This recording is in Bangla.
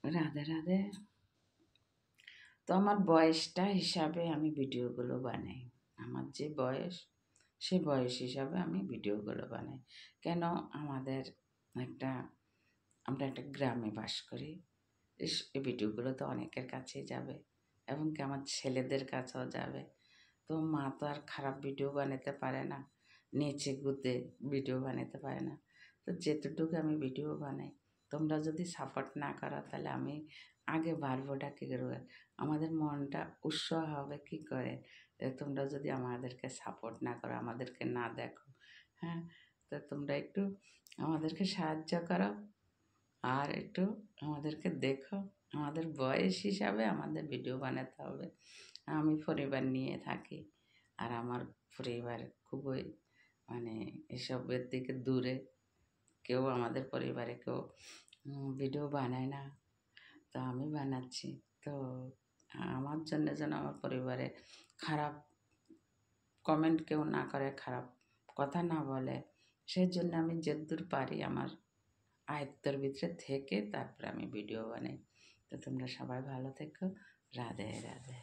রাধে রাধে। তো আমার বয়সটা হিসাবে আমি ভিডিওগুলো বানাই। আমার যে বয়স, সেই বয়স হিসাবে আমি ভিডিওগুলো বানাই। কেন আমাদের একটা আমরা একটা গ্রামে বাস করি। এই ভিডিওগুলো তো অনেকের কাছেই যাবে এবং কি আমার ছেলেদের কাছেও যাবে। তো মা তো আর খারাপ ভিডিও বানাতে পারে না, নেচে গুতে ভিডিও বানাতে পারে না। তো যেতটুকু আমি ভিডিও বানাই, তোমরা যদি সাপোর্ট না করো তাহলে আমি আগে বাড়বোটা কী করবে? আমাদের মনটা উৎসাহ হবে কী করে? তোমরা যদি আমাদেরকে সাপোর্ট না করো, আমাদেরকে না দেখো, হ্যাঁ? তো তোমরা একটু আমাদেরকে সাহায্য করো আর একটু আমাদেরকে দেখো। আমাদের বয়স হিসাবে আমাদের ভিডিও বানাতে হবে। আমি পরিবার নিয়ে থাকি আর আমার পরিবার খুবই মানে এসবের দিকে দূরে। কেউ আমাদের পরিবারে কেউ ভিডিও বানায় না, তো আমি বানাচ্ছি। তো আমার জন্য যেন আমার পরিবারে খারাপ কমেন্ট কেউ না করে, খারাপ কথা না বলে, সেই জন্য আমি যতদূর পারি আমার আয়ত্তের ভিতরে থেকে তারপরে আমি ভিডিও বানাই। তো তোমরা সবাই ভালো থেকো। রাধে রাধে।